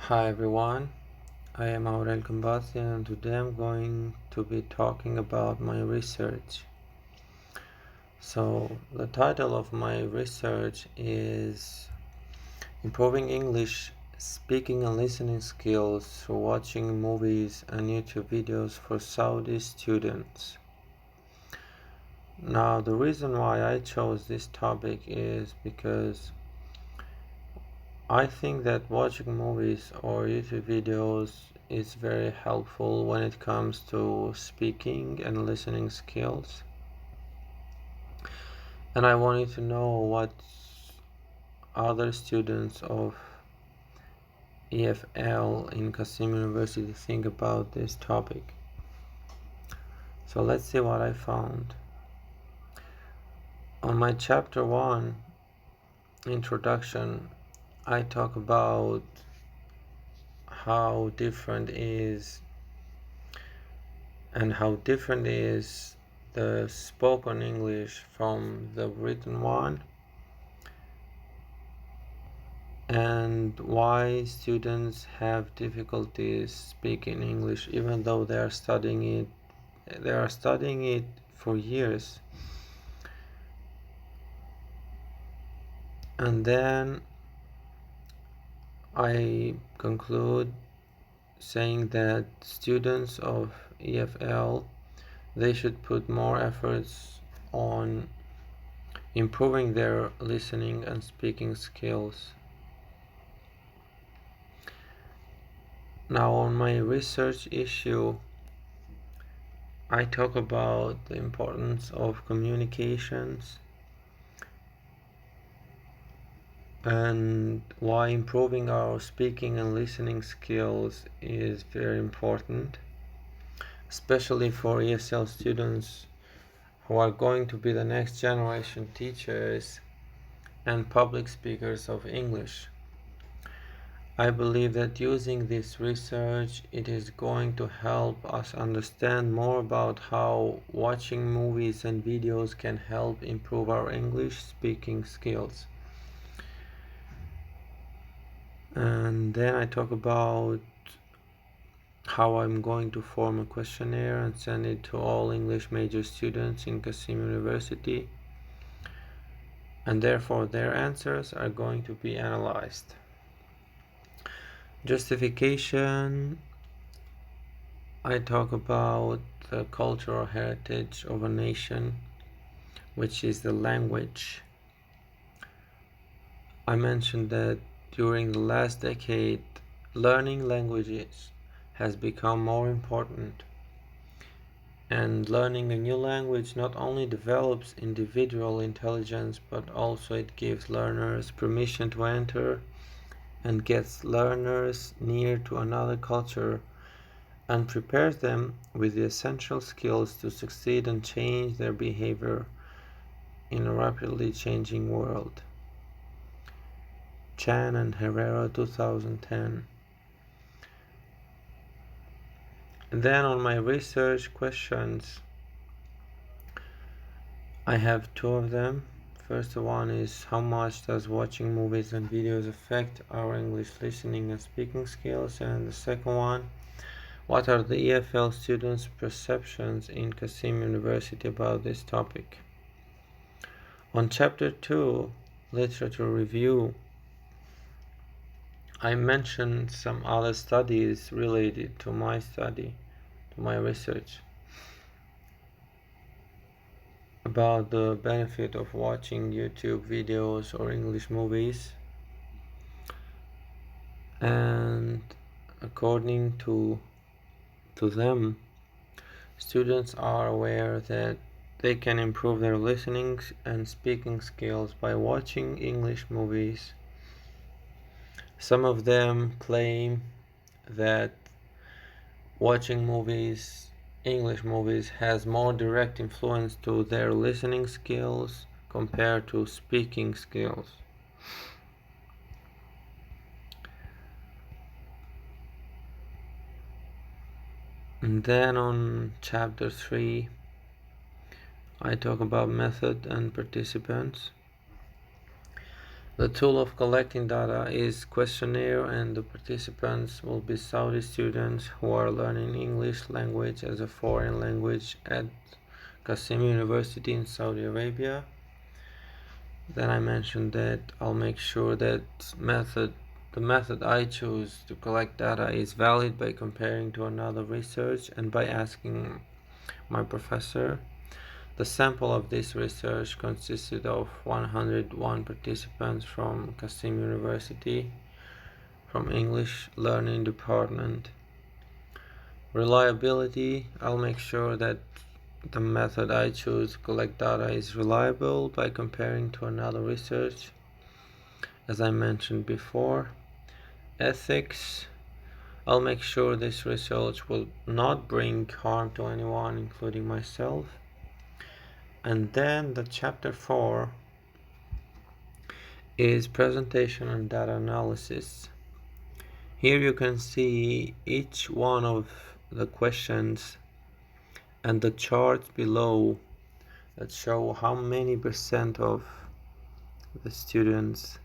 Hi everyone, I am Aurel Kambasi and today I'm going to be talking about my research. So, the title of my research is Improving English Speaking and Listening Skills Through Watching Movies and YouTube Videos for Saudi Students. Now, the reason why I chose this topic is because I think that watching movies or YouTube videos is very helpful when it comes to speaking and listening skills. And I wanted to know what other students of EFL in Qasim University think about this topic. So let's see what I found. On my chapter 1 introduction, I talk about how different is the spoken English from the written one, and why students have difficulties speaking English even though they are studying it for years. And then I conclude saying that students of EFL, they should put more efforts on improving their listening and speaking skills. Now, on my research issue, I talk about the importance of communications and why improving our speaking and listening skills is very important, especially for ESL students who are going to be the next generation teachers and public speakers of English. I believe that using this research, it is going to help us understand more about how watching movies and videos can help improve our English speaking skills. And then I talk about how I'm going to form a questionnaire and send it to all English major students in Qasim University, and therefore their answers are going to be analyzed. Justification, I talk about the cultural heritage of a nation, which is the language. I mentioned that during the last decade, learning languages has become more important, and learning a new language not only develops individual intelligence, but also it gives learners permission to enter and gets learners near to another culture and prepares them with the essential skills to succeed and change their behavior in a rapidly changing world. Chan and Herrera, 2010. And then on my research questions, I have two of them. First one is, how much does watching movies and videos affect our English listening and speaking skills? And the second one, what are the EFL students' perceptions in Qasim University about this topic? On chapter 2, literature review, I mentioned some other studies related to my study, to my research, about the benefit of watching YouTube videos or English movies. And according to them, students are aware that they can improve their listening and speaking skills by watching English movies. Some of them claim that watching English movies, has more direct influence to their listening skills compared to speaking skills. And then on chapter 3, I talk about method and participants. The tool of collecting data is questionnaire, and the participants will be Saudi students who are learning English language as a foreign language at Qasim University in Saudi Arabia. Then I mentioned that I'll make sure that the method I choose to collect data is valid by comparing to another research and by asking my professor. The sample of this research consisted of 101 participants from Qasim University, from English Learning Department. Reliability, I'll make sure that the method I choose to collect data is reliable by comparing to another research, as I mentioned before. Ethics, I'll make sure this research will not bring harm to anyone, including myself. And then the chapter 4 is presentation and data analysis. Here you can see each one of the questions and the charts below that show how many percent of the students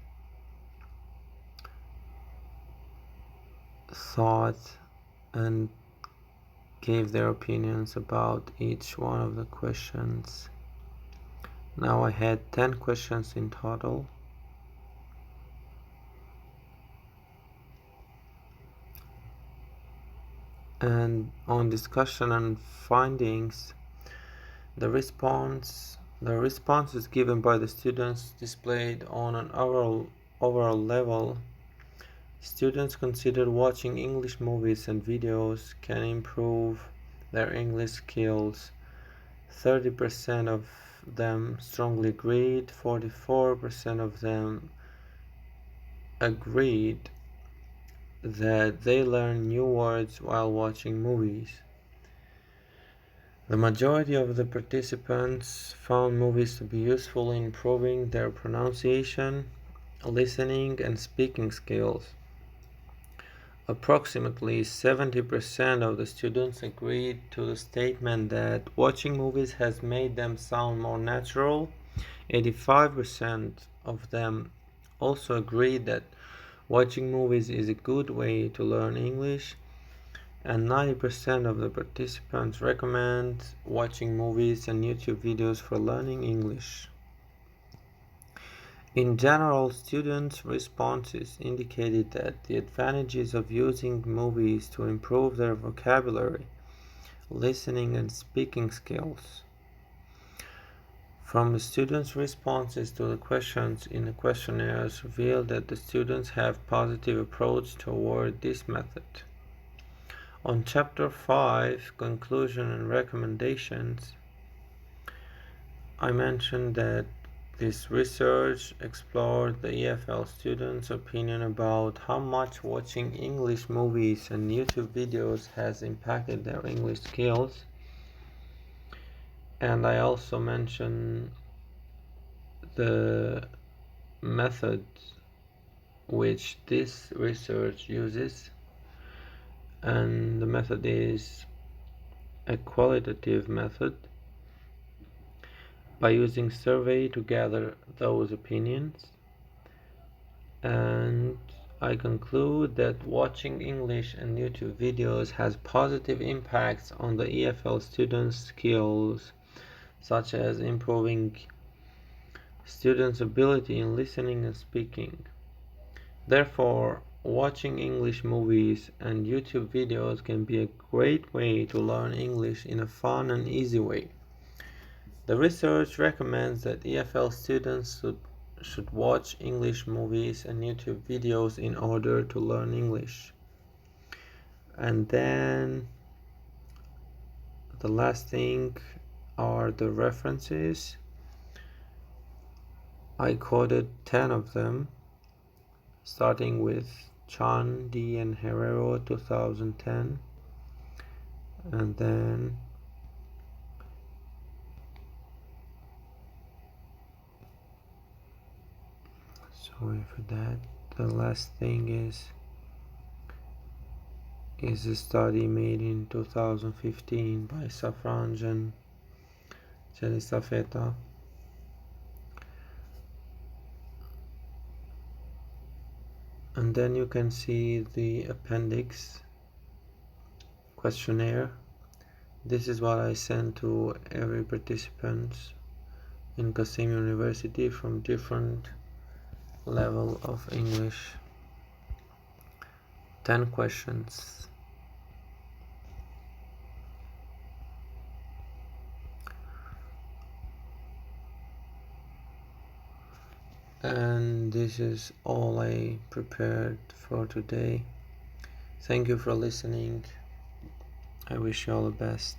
thought and gave their opinions about each one of the questions. Now I had 10 questions in total. And on discussion and findings, the responses given by the students displayed on an overall level. Students considered watching English movies and videos can improve their English skills. 30% of them strongly agreed, 44% of them agreed that they learn new words while watching movies. The majority of the participants found movies to be useful in improving their pronunciation, listening, and speaking skills. Approximately 70% of the students agreed to the statement that watching movies has made them sound more natural. 85% of them also agreed that watching movies is a good way to learn English, and 90% of the participants recommend watching movies and YouTube videos for learning English. In general, students' responses indicated that the advantages of using movies to improve their vocabulary, listening, and speaking skills. From the students' responses to the questions in the questionnaires revealed that the students have positive approach toward this method. On Chapter 5, Conclusion and Recommendations, I mentioned that this research explored the EFL students' opinion about how much watching English movies and YouTube videos has impacted their English skills. And I also mentioned the method which this research uses, and the method is a qualitative method by using survey to gather those opinions. And I conclude that watching English and YouTube videos has positive impacts on the EFL students' skills, such as improving students' ability in listening and speaking. Therefore, watching English movies and YouTube videos can be a great way to learn English in a fun and easy way. The research recommends that EFL students should watch English movies and YouTube videos in order to learn English. And then the last thing are the references. I quoted 10 of them, starting with Chan, D, and Herrero 2010, and then sorry for that. The last thing is a study made in 2015 by Safranj and Jelistafeta. and then you can see the appendix questionnaire. This is what I sent to every participant in Qasim University from different level of English. 10 questions. And this is all I prepared for today. Thank you for listening. I wish you all the best.